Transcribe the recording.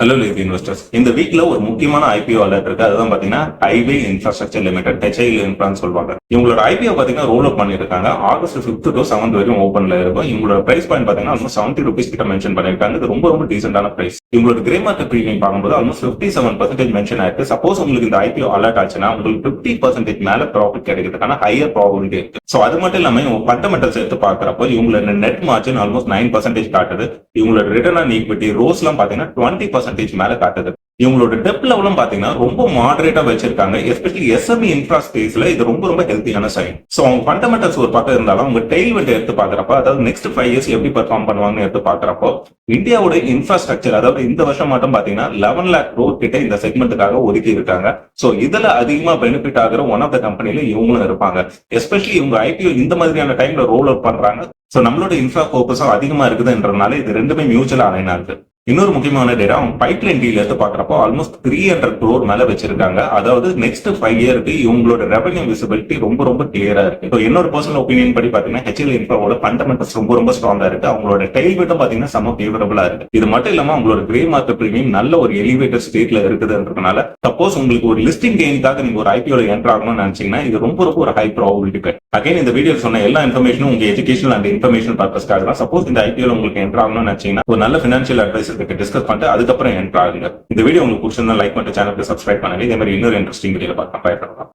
Hello lazy investors. இந்த வீக்ல ஒரு முக்கியமான ஐபிஓ அலர்ட் இருக்கு. அதுதான் பாத்தீங்கன்னா ஹைவே இன்ஃப்ராஸ்ட்ரக்சர் லிமிடெட், HIL இன்ஃப்ரான்னு சொல்லுவாங்க. இவங்களோட ஐபிஓ பாத்தீங்கன்னா ரோல் அவுட் பண்ணிருக்காங்க. ஆகஸ்ட் 5th to 7th வரைக்கும் ஓப்பன்ல இருக்கும். இவங்களோட பிரைஸ் பாயிண்ட் பாத்தீங்கன்னா ஆல்மோஸ்ட் 70 rupees கிட்ட மென்ஷன் பண்ணிருக்காங்க. இது ரொம்ப ரொம்ப டீசென்டான பிரைஸ். இவங்களோட கிரே மார்க்கெட் பிரீமியம் பார்க்கும்போது ஆல்மோஸ்ட் 57% மென்ஷன் ஆயிருக்கு. சப்போஸ் உங்களுக்கு இந்த ஐபிஓ அலர்ட் ஆச்சுன்னா உங்களுக்கு 50% மேல ப்ராஃபிட் கிடைக்கிறதுக்கான ஹையர் ப்ராபபிலிட்டி இருக்கு. சோ அது மட்டும் இல்லாம இவங்க ஃபண்டமெண்டல்ஸ் எடுத்து பாக்குறப்போ இவங்களோட நெட் மார்ஜின் ஆல்மோஸ்ட் 9% காட்டுது. இவங்களோட ரிட்டர்ன் ஆன் ஈக்விட்டி ரோஸ் எல்லாம் பாத்தீங்கன்னா 20% மேல காட்டுது. இவங்களோட டெப் லெவலும் பாத்தீங்கன்னா ரொம்ப மாடரேட்டா வச்சிருக்காங்க. எஸ்பெஷலி SME இன்ஃப்ரா ஸ்பேஸ்ல இது ரொம்ப ரொம்ப ஹெல்த்தியான சைன். சோ அவங்க ஃபண்டமெண்டல்ஸ் ஒரு பக்கம் இருந்தாலும் அவங்க டெய்ல்மெண்ட் எடுத்து பாக்குறப்ப, அதாவது நெக்ஸ்ட் 5 years எப்படி பெர்ஃபார்ம் பண்ணுவாங்கன்னு எடுத்து பாக்குறப்போ இந்தியாவோட இன்ஃப்ராஸ்ட்ரக்சர், அதாவது இந்த வருஷம் மட்டும் பாத்தீங்கன்னா 11 lakh crore கிட்ட இந்த செக்மெண்ட்டுக்காக ஒதுக்கி இருக்காங்க. சோ இதுல அதிகமா பெனிஃபிட் ஆகிற ஒன் ஆஃப் த கம்பெனில இவங்களும் இருப்பாங்க. எஸ்பெஷலி இவங்க ஐபிஓ இந்த மாதிரியான டைம்ல ரோல் அவுட் பண்றாங்க. சோ நம்மளோட இன்ஃப்ரா போக்கஸும் அதிகமா இருக்குதுன்றதுனால இது ரெண்டுமே மியூச்சுவல் அலைனா இருக்கு. இன்னொரு முக்கியமான டேட்டா, அவங்க பைப்லைன் டீல் எடுத்து பாக்குறப்போ ஆல்மோஸ்ட் 300 crore மேல வச்சிருக்காங்க. அதாவது நெக்ஸ்ட் 5 years இவங்களோட ரெவன்யூ விசிபிலிட்டி ரொம்ப ரொம்ப கிளியரா இருக்கு. இப்போ என்னோட பர்சனல் ஒப்பீனியன் படி பாத்தீங்கன்னா HIL இன்ஃப்ராவோட ஃபண்டமெண்டல்ஸ் ரொம்ப ரொம்ப ஸ்ட்ராங்கா இருக்கு. அவங்களோட டெய்ல்மெண்ட்டும் பாத்தீங்கன்னா செம்ம ஃபேவரபிளா இருக்கு. இது மட்டும் இல்லாம அவங்களோட கிரே மார்க்கெட் பிரீமியம் நல்ல ஒரு எலிவேட்டட் ஸ்டேட்ல இருக்குதுன்றதுனால சப்போஸ் உங்களுக்கு ஒரு லிஸ்டிங் கெயின்காக நீங்க ஒரு ஐபிஓல என்டர் ஆகணும்னு நினைச்சீங்கன்னா இது ரொம்ப ரொம்ப ஒரு ஹை ப்ராபபிலிட்டி. அகைன் இந்த வீடியோ சொன்ன எல்லா இன்ஃபர்மேஷனும் உங்க எஜுகேஷன் அண்ட் இன்ஃபர்மேஷன் பர்பஸ்க்காக தான். சப்போஸ் இந்த ஐபிஓல உங்களுக்கு என்டர் ஆகணும்னு நினைச்சீங்கன்னா ஒரு நல்ல ஃபினான்ஷியல் அட்வைசர் கிட்ட டிஸ்கஸ் பண்ணிட்டு அதுக்கப்புறம் என்டர் ஆகுங்க. இந்த வீடியோ உங்களுக்கு பிடிச்சிருந்தா லைக் பண்ணிட்டு சேனலுக்கு சப்ஸ்கிரைப் பண்ணுங்க. இதே மாதிரி இன்னொரு இன்ட்ரெஸ்டிங் வீடியோ பார்க்கலாம்.